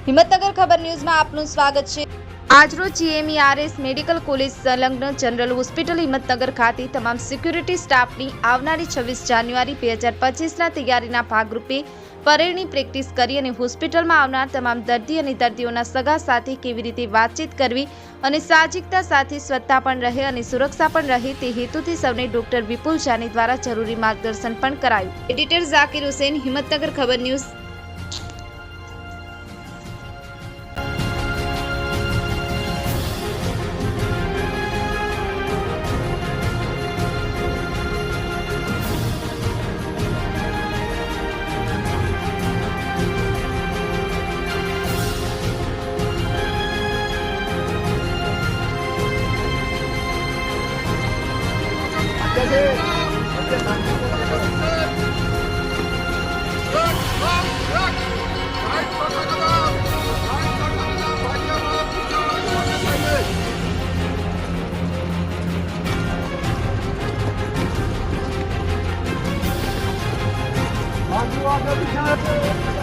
હિંમતનગર ખબર ન્યૂઝમાં આપનું સ્વાગત છે। આજરોજ જીએમઈઆરએસ મેડિકલ કોલેજ સંલગ્ન જનરલ હોસ્પિટલ હિંમતનગર ખાતે તમામ સિક્યુરિટી સ્ટાફની આવનારી 26 જાન્યુઆરી 2025ના તૈયારીના ભાગરૂપે પરેડની પ્રેક્ટિસ કરી અને હોસ્પિટલમાં આવનાર તમામ દર્દી અને દર્દીઓના સગા સાથે કેવી રીતે વાતચીત કરવી અને સાહજિકતા સાથે સ્વચ્છતા પણ રહે અને સુરક્ષા પણ રહે તે હેતુથી સૌને ડોક્ટર વિપુલ જાની દ્વારા જરૂરી માર્ગદર્શન પણ કરાયું। એડિટર ઝાકિર હુસૈન, હિંમતનગર ખબર ન્યૂઝ। Hadi